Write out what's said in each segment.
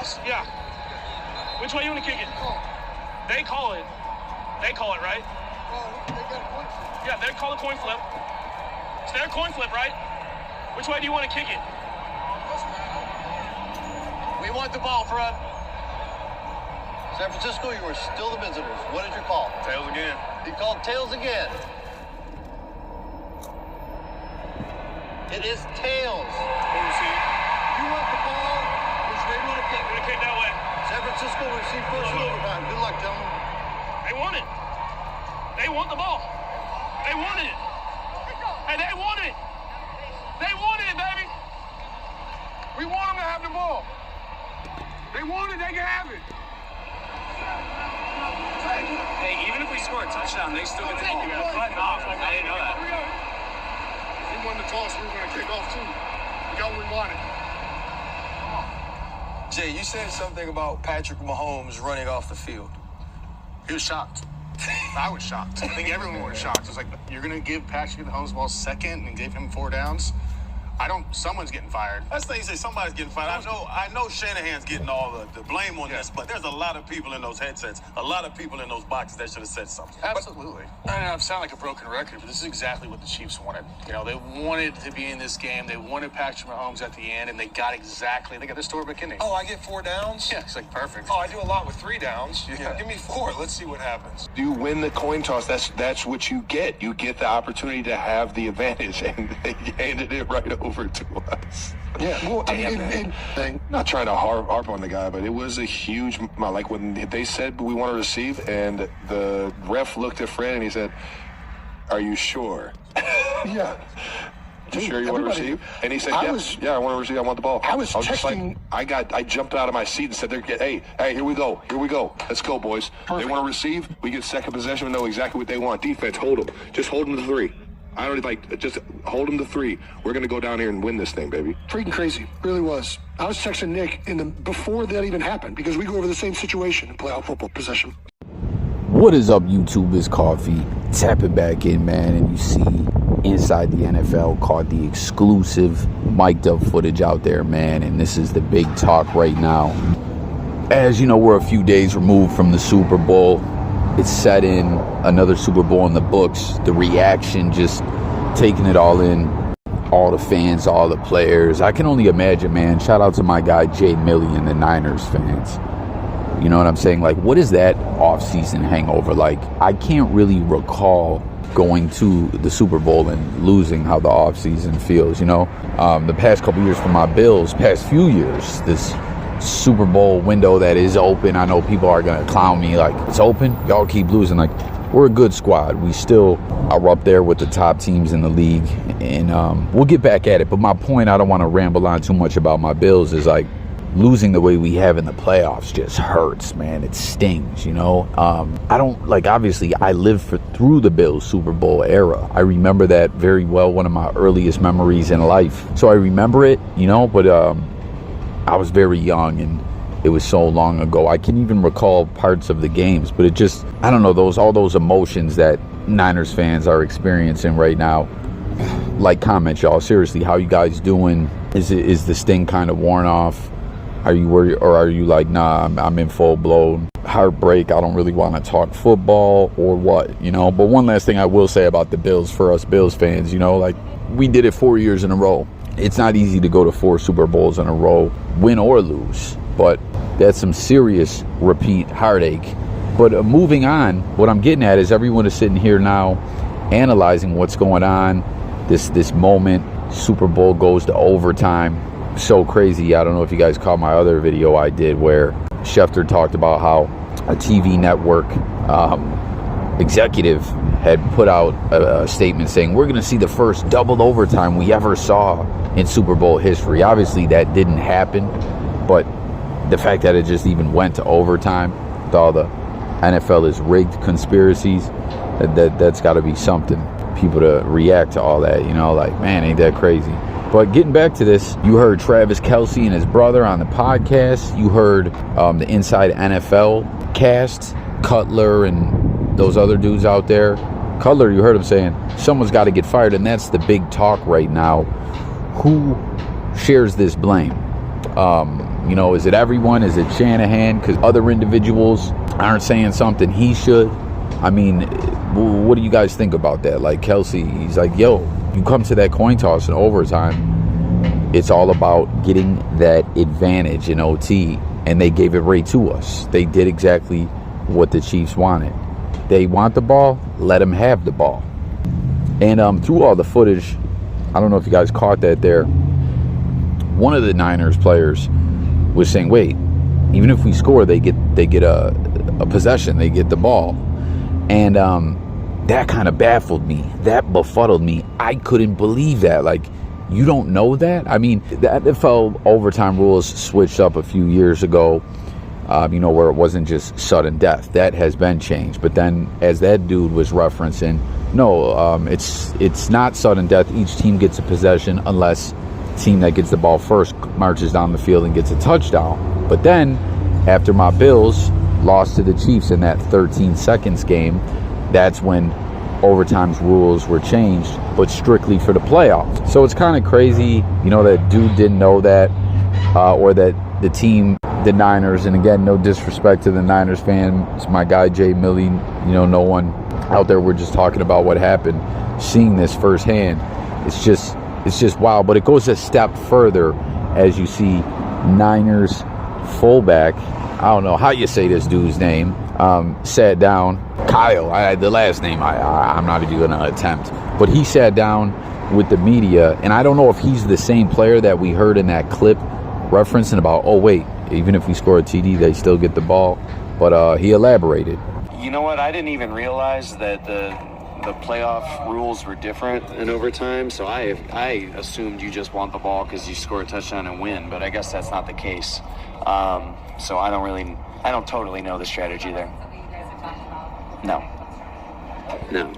toss? Yeah. Which way you want to kick it? They call it. They call it, right? Yeah, they call it coin flip. It's their coin flip, right? Which way do you want to kick it? We want the ball, front. San Francisco, you are still the visitors. What is your call? Tails again. He called tails again. It is tails. You want the ball, which way do you want to kick? We're going to kick that way. San Francisco will receive first overtime. Good luck, gentlemen. They want it. They want the ball. They wanted it. Hey, they wanted it. They wanted it, baby. We want them to have the ball. They want it, they can have it. Hey, even if we score a touchdown, they still get to take you out. I didn't know that. If we won the toss, we were going to kick off too. We got what we wanted. Jay, you said something about Patrick Mahomes running off the field. He was shocked. I was shocked. I think everyone was shocked. It's like, you're going to give Patrick Mahomes the ball second and give him 4 downs? Someone's getting fired. That's the thing, you say somebody's getting fired. I know Shanahan's getting all the blame on this, but there's a lot of people in those headsets, a lot of people in those boxes that should have said something. Absolutely. I don't know, I sound like a broken record, but this is exactly what the Chiefs wanted. You know, they wanted to be in this game. They wanted Patrick Mahomes at the end, and they got their story McKinney. Oh, I get 4 downs? Yeah, it's like perfect. Oh, I do a lot with 3 downs. Yeah. Give me 4. Let's see what happens. You win the coin toss. That's what you get. You get the opportunity to have the advantage, and they handed it right over to us. Yeah, well, Not trying to harp on the guy, but it was a huge, like when they said we want to receive, and the ref looked at Fred and he said, "Are you sure?" Yeah. You sure you want to receive? And he said, I want to receive. I want the ball. I was texting. Just like, I jumped out of my seat and said, hey, here we go. Let's go, boys. Perfect. They want to receive. We get second possession. We know exactly what they want. Defense, hold them. Just hold them to 3. I don't just hold them to 3. We're going to go down here and win this thing, baby. Freaking crazy. Really was. I was texting Nick before that even happened because we go over the same situation in playoff football possession. What is up, YouTube? It's Coffee. Tap it back in, man, and you see Inside the NFL caught the exclusive mic'd up footage out there, man, and this is the big talk right now. As you know, we're a few days removed from the Super Bowl. It's set in, another Super Bowl in the books. The reaction, just taking it all in, all the fans, all the players. I can only imagine, man. Shout out to my guy Jay Milley and the Niners fans. You know what I'm saying? Like, what is that off-season hangover like? I can't really recall going to the Super Bowl and losing how the off-season feels, you know? The past couple years for my Bills, past few years, this Super Bowl window that is open, I know people are going to clown me like, it's open? Y'all keep losing. Like, we're a good squad. We still are up there with the top teams in the league, and we'll get back at it. But my point, I don't want to ramble on too much about my Bills, is like, losing the way we have in the playoffs just hurts, man. It stings, you know? I don't, like, obviously, I lived through the Bills Super Bowl era. I remember that very well, one of my earliest memories in life. So I remember it, you know, but I was very young, and it was so long ago. I can even recall parts of the games, but it just, I don't know, all those emotions that Niners fans are experiencing right now. Like, comment, y'all. Seriously, how you guys doing? Is the sting kind of worn off? Are you worried, or are you like, nah, I'm in full-blown heartbreak, I don't really want to talk football, or what, you know? But one last thing I will say about the Bills, for us Bills fans, you know, like, we did it 4 years in a row. It's not easy to go to 4 Super Bowls in a row, win or lose, but that's some serious repeat heartache. But moving on, what I'm getting at is everyone is sitting here now analyzing what's going on, this moment. Super Bowl goes to overtime. So crazy. I don't know if you guys caught my other video I did where Schefter talked about how a TV network executive had put out a statement saying we're going to see the first double overtime we ever saw in Super Bowl history. Obviously that didn't happen, but the fact that it just even went to overtime with all the NFL is rigged conspiracies, that's got to be something. People to react to all that, you know, like, man, ain't that crazy? But getting back to this, you heard Travis Kelce and his brother on the podcast. You heard the Inside NFL cast, Cutler and those other dudes out there. Cutler, you heard him saying, someone's got to get fired, and that's the big talk right now. Who shares this blame? You know, is it everyone? Is it Shanahan? Because other individuals aren't saying something he should. I mean, what do you guys think about that? Like Kelce, he's like, yo, you come to that coin toss in overtime, it's all about getting that advantage in OT, and they gave it right to us. They did exactly what the Chiefs wanted. They want the ball, let them have the ball. And through all the footage, I don't know if you guys caught that there, one of the Niners players was saying, wait, even if we score, they get a possession, they get the ball. And that kind of baffled me. That befuddled me. I couldn't believe that. Like, you don't know that? I mean, the NFL overtime rules switched up a few years ago, where it wasn't just sudden death. That has been changed. But then, as that dude was referencing, no, it's not sudden death. Each team gets a possession unless the team that gets the ball first marches down the field and gets a touchdown. But then, after my Bills lost to the Chiefs in that 13 seconds game, that's when overtime's rules were changed, but strictly for the playoffs. So it's kind of crazy, that dude didn't know that, or that the team, the Niners, and again, no disrespect to the Niners fans, my guy Jay Millie, no one out there, we're just talking about what happened, seeing this firsthand. It's just wow. But it goes a step further as you see Niners fullback, I don't know how you say this dude's name, sat down. Kyle, the last name I'm not even going to attempt. But he sat down with the media, and I don't know if he's the same player that we heard in that clip referencing about, oh, wait, even if we score a TD, they still get the ball. But he elaborated. You know what? I didn't even realize that the playoff rules were different in overtime, so I assumed you just want the ball because you score a touchdown and win, but I guess that's not the case. So I don't totally know the strategy there. No,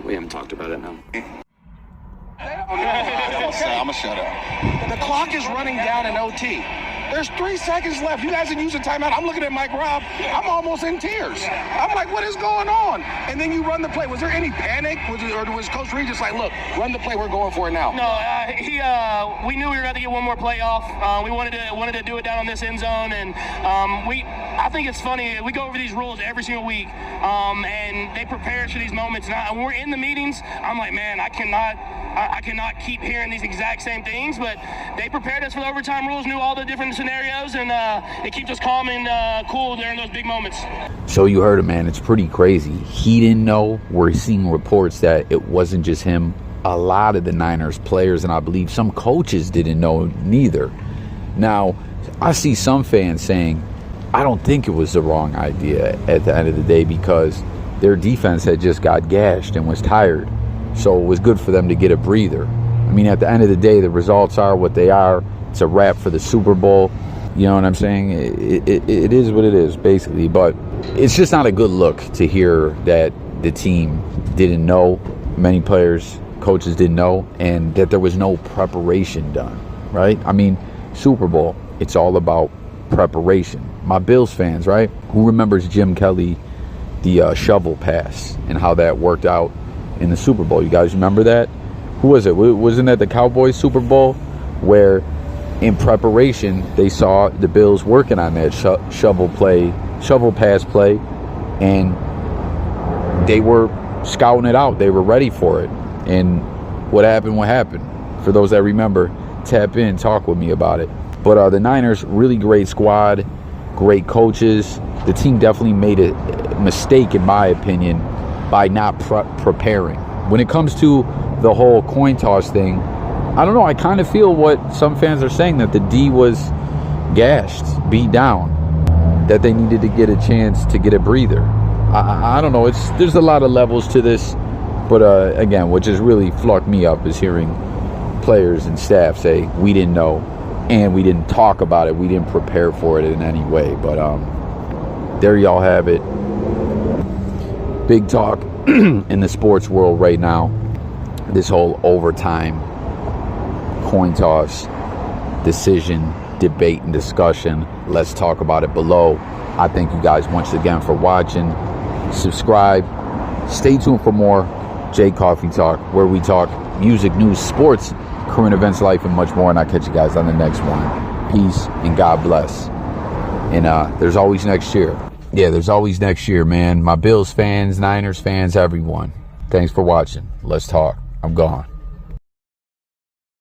we haven't talked about it, no. I'm a shut up. The clock is running down in OT. There's 3 seconds left. You guys are using timeout. I'm looking at Mike Robb. I'm almost in tears. I'm like, what is going on? And then you run the play. Was there any panic? Or was Coach Reed just like, look, run the play. We're going for it now? No, we knew we were going to get one more play off. We wanted to do it down on this end zone. And I think it's funny. We go over these rules every single week. And they prepare us for these moments. And when we're in the meetings, I'm like, man, I cannot keep hearing these exact same things, but they prepared us for the overtime rules, knew all the different scenarios, and it keeps us calm and cool during those big moments. So you heard it, man. It's pretty crazy. He didn't know. We're seeing reports that it wasn't just him. A lot of the Niners players, and I believe some coaches, didn't know neither. Now, I see some fans saying, I don't think it was the wrong idea at the end of the day because their defense had just got gashed and was tired. So it was good for them to get a breather. I mean, at the end of the day, the results are what they are. It's a wrap for the Super Bowl. You know what I'm saying? It is what it is, basically. But it's just not a good look to hear that the team didn't know, many players, coaches didn't know, and that there was no preparation done, right? I mean, Super Bowl, it's all about preparation. My Bills fans, right? Who remembers Jim Kelly, the shovel pass, and how that worked out in the Super Bowl? You guys remember that? Who was it? Wasn't that the Cowboys Super Bowl where in preparation they saw the Bills working on that shovel pass play, and they were scouting it out. They were ready for it. And what happened? For those that remember, tap in, talk with me about it. But the Niners, really great squad, great coaches. The team definitely made a mistake, in my opinion, by not preparing. When it comes to the whole coin toss thing, I don't know, I kind of feel what some fans are saying, that the D was gashed, beat down, that they needed to get a chance to get a breather. I don't know, there's a lot of levels to this, but again, what just really flucked me up is hearing players and staff say, we didn't know, and we didn't talk about it, we didn't prepare for it in any way. But there y'all have it. Big talk in the sports world right now, this whole overtime coin toss decision, debate, and discussion. Let's talk about it below. I thank you guys once again for watching. Subscribe. Stay tuned for more J Coffee Talk, where we talk music, news, sports, current events, life, and much more. And I'll catch you guys on the next one. Peace and God bless. And there's always next year. Yeah, there's always next year, man. My Bills fans, Niners fans, everyone. Thanks for watching. Let's talk. I'm gone.